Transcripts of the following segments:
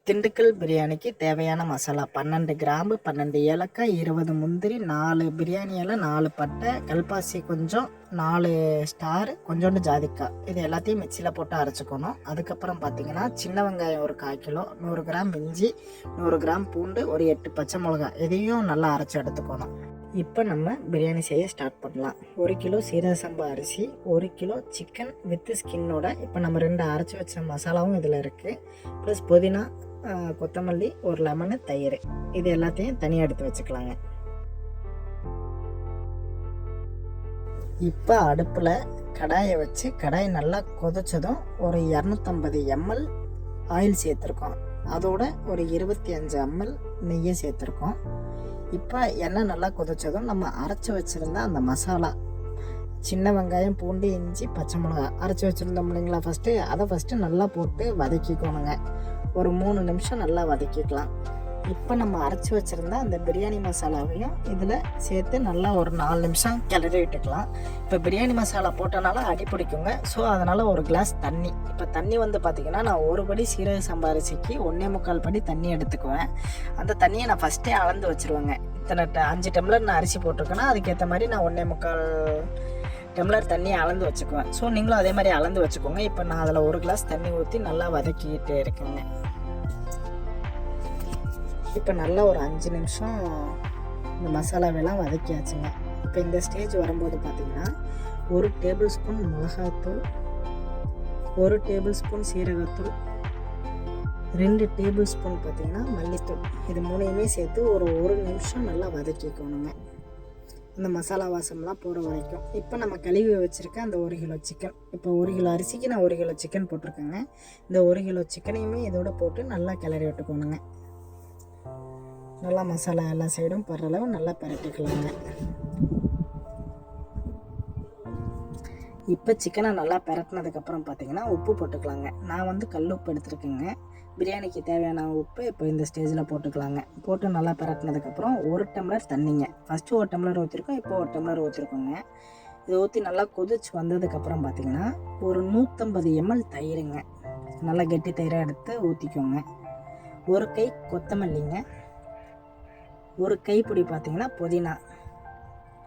திண்டுக்கல் பிரியாணிக்கு தேவையான மசாலா 12 கிராம்பு, 12 ஏலக்காய், 20 முந்திரி, 4 பிரியாணி இலை, 4 பட்டை, கல்பாசி கொஞ்சம், 4 ஸ்டார், கொஞ்சோண்டு ஜாதிக்காய். இது எல்லாத்தையும் மிக்சியில் போட்டு அரைச்சிக்கணும். அதுக்கப்புறம் பார்த்தீங்கன்னா சின்ன வெங்காயம் ஒரு 1/4 கிலோ, 100 கிராம் இஞ்சி, 100 கிராம் பூண்டு, ஒரு 8 பச்சை மிளகாய், இதையும் நல்லா அரைச்சி எடுத்துக்கணும். இப்போ நம்ம பிரியாணி செய்ய ஸ்டார்ட் பண்ணலாம். 1 கிலோ சீரக சம்பா அரிசி, 1 கிலோ சிக்கன் வித் ஸ்கின்னோட. இப்போ நம்ம 2 அரைச்சி வச்ச மசாலாவும் இதில் இருக்குது. ப்ளஸ் புதினா, கொத்தமல்லி, ஒரு லெமனு, தயிர், இது எல்லாத்தையும் தனியாக எடுத்து வச்சுக்கலாங்க. இப்போ அடுப்பில் கடாயை வச்சு கடாய் நல்லா கொதிச்சதும் ஒரு 250 ml ஆயில் சேர்த்துருக்கோம். அதோட ஒரு 25 ml நெய்யை சேர்த்துருக்கோம். இப்போ எண்ணெய் நல்லா கொதிச்சதும் நம்ம அரைச்சி வச்சுருந்த அந்த மசாலா, சின்ன வெங்காயம், பூண்டு, இஞ்சி, பச்சை மிளகா அரைச்சி வச்சுருந்தோம் இல்லைங்களா, அதை ஃபஸ்ட்டு நல்லா போட்டு வதக்கிக்கணுங்க. ஒரு 3 நிமிஷம் நல்லா வதக்கிக்கலாம். இப்போ நம்ம அரைச்சி வச்சுருந்த அந்த பிரியாணி மசாலாவையும் இதில் சேர்த்து நல்லா ஒரு 4 நிமிஷம் கிளறி விட்டுக்கலாம். இப்போ பிரியாணி மசாலா போட்டனால அடி பிடிக்குங்க. ஸோ அதனால் ஒரு கிளாஸ் தண்ணி, இப்போ தண்ணி வந்து பார்த்திங்கன்னா நான் 1 படி சீரக சம்பா அரிசிக்கு 1.25 படி தண்ணி எடுத்துக்குவேன். அந்த தண்ணியை நான் ஃபஸ்ட்டே அளந்து வச்சுருவேங்க. இத்தனை 5 டம்ளர் நான் அரிசி போட்டிருக்கேன்னா அதுக்கேற்ற மாதிரி நான் 1.25 டம்ளர் தண்ணியை அளந்து வச்சுக்குவேன். ஸோ நீங்களும் அதே மாதிரி அளந்து வச்சுக்கோங்க. இப்போ நான் அதில் 1 கிளாஸ் தண்ணி ஊற்றி நல்லா வதக்கிட்டு இருக்குங்க. இப்போ நல்லா ஒரு 5 நிமிஷம் இந்த மசாலாவெல்லாம் வதக்கியாச்சுங்க. இப்போ இந்த ஸ்டேஜ் வரும்போது பார்த்திங்கன்னா 1 டேபிள் ஸ்பூன் மிளகாய்த்தூள், 1 டேபிள் ஸ்பூன் சீரகத்தூள், 2 டேபிள் ஸ்பூன் பார்த்திங்கன்னா மல்லித்தூள், இது 3யுமே சேர்த்து ஒரு 1 நிமிஷம் நல்லா வதக்கிக்கணுங்க, இந்த மசாலா வாசம்லாம் போகிற வரைக்கும். இப்போ நம்ம கழுவி வச்சுருக்க அந்த 1 கிலோ சிக்கன், இப்போ 1 கிலோ அரிசிக்கு நான் 1 கிலோ சிக்கன் போட்டிருக்கேங்க. இந்த 1 கிலோ சிக்கனையுமே இதோட போட்டு நல்லா கிளறி விட்டுக்கணுங்க. நல்லா மசாலா எல்லா சைடும் படுற அளவு நல்லா பரட்டிக்கலாங்க. இப்போ சிக்கனை நல்லா பரட்டினதுக்கப்புறம் பார்த்திங்கன்னா உப்பு போட்டுக்கலாங்க. நான் வந்து கல் உப்பு எடுத்துருக்கேங்க. பிரியாணிக்கு தேவையான உப்பு இப்போ இந்த ஸ்டேஜில் போட்டுக்கலாங்க. போட்டு நல்லா பரட்டினதுக்கப்புறம் 1 டம்ளர் தண்ணிங்க. ஃபஸ்ட்டு 1 டம்ளர் ஊற்றிருக்கோம், இப்போ 1 டம்ளர் ஊற்றிருக்கோங்க. இதை ஊற்றி நல்லா கொதிச்சு வந்ததுக்கப்புறம் பார்த்திங்கன்னா ஒரு 150 ml தயிருங்க. நல்லா கெட்டி தயிராக எடுத்து ஊற்றிக்கோங்க. 1 கை கொத்தமல்லிங்க, 1 கைப்பிடி பார்த்திங்கன்னா புதினா,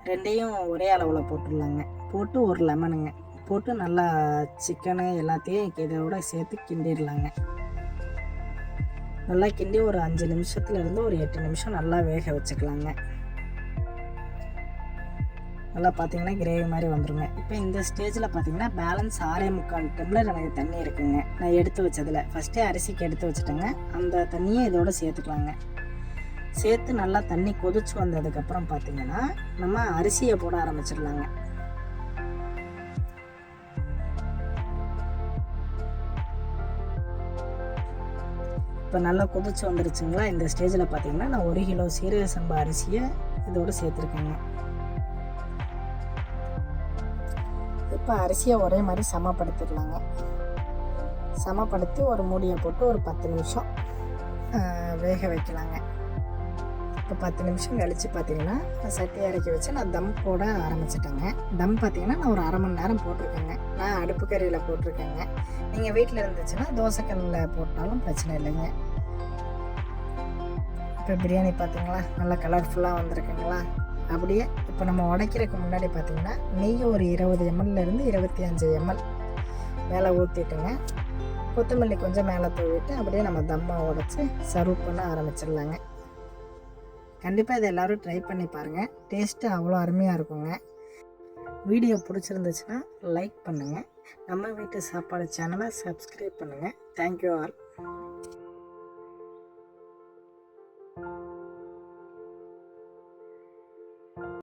2யும் ஒரே அளவில் போட்டுடலாங்க. போட்டு ஒரு லெமனுங்க போட்டு நல்லா சிக்கனு எல்லாத்தையும் இதோட சேர்த்து கிண்டிடலாங்க. நல்லா கிண்டி ஒரு 5 நிமிஷத்துலேருந்து ஒரு 8 நிமிஷம் நல்லா வேக வச்சுக்கலாங்க. நல்லா பார்த்திங்கன்னா கிரேவி மாதிரி வந்துடுங்க. இப்போ இந்த ஸ்டேஜில் பார்த்திங்கன்னா பேலன்ஸ் 6.25 டம்ளர் எனக்கு தண்ணி இருக்குங்க. நான் எடுத்து வச்சதில் ஃபஸ்ட்டே அரிசிக்கு எடுத்து வச்சுட்டேங்க. அந்த தண்ணியை இதோட சேர்த்துக்கலாங்க. சேர்த்து நல்லா தண்ணி கொதிச்சு வந்ததுக்கப்புறம் பார்த்திங்கன்னா நம்ம அரிசியை போட ஆரம்பிச்சிடலாங்க. இப்போ நல்லா கொதிச்சு வந்துருச்சுங்களா. இந்த ஸ்டேஜில் பார்த்திங்கன்னா நான் 1 கிலோ சீரக சம்பா அரிசியை இதோடு சேர்த்துருக்கேங்க. இப்போ அரிசியை ஒரே மாதிரி சமப்படுத்திடலாங்க. சமப்படுத்தி ஒரு மூடியை போட்டு ஒரு 10 நிமிஷம் வேக வைக்கலாங்க. இப்போ 10 நிமிஷம் கழித்து பார்த்திங்கன்னா சட்டி இறக்கி வச்சு நான் தம் போட ஆரம்பிச்சிட்டேங்க. தம் பார்த்திங்கன்னா நான் ஒரு 1/2 மணி நேரம் போட்டிருக்கேங்க. நான் அடுப்பு கறியில் போட்டிருக்கேங்க. நீங்கள் வீட்டில் இருந்துச்சுன்னா தோசைக்கல்லில் போட்டாலும் பிரச்சனை இல்லைங்க. இப்போ பிரியாணி பார்த்திங்களா நல்லா கலர்ஃபுல்லாக வந்திருக்குங்களா. அப்படியே இப்போ நம்ம உடைக்கிறதுக்கு முன்னாடி பார்த்திங்கன்னா நெய் ஒரு 20 mlலேருந்து 25 ml மேலே ஊற்றிட்டுங்க. கொத்தமல்லி கொஞ்சம் மேலே தூவிட்டு அப்படியே நம்ம தம்மை உடைச்சி சர்வ் பண்ண ஆரம்பிச்சிடலாங்க. கண்டிப்பாக இதை எல்லோரும் ட்ரை பண்ணி பாருங்கள். டேஸ்ட்டு அவ்வளோ அருமையாக இருக்குங்க. வீடியோ பிடிச்சிருந்துச்சுன்னா லைக் பண்ணுங்கள். நம்ம வீட்டு சாப்பாடு சேனலை சப்ஸ்கிரைப் பண்ணுங்கள். Thank you all.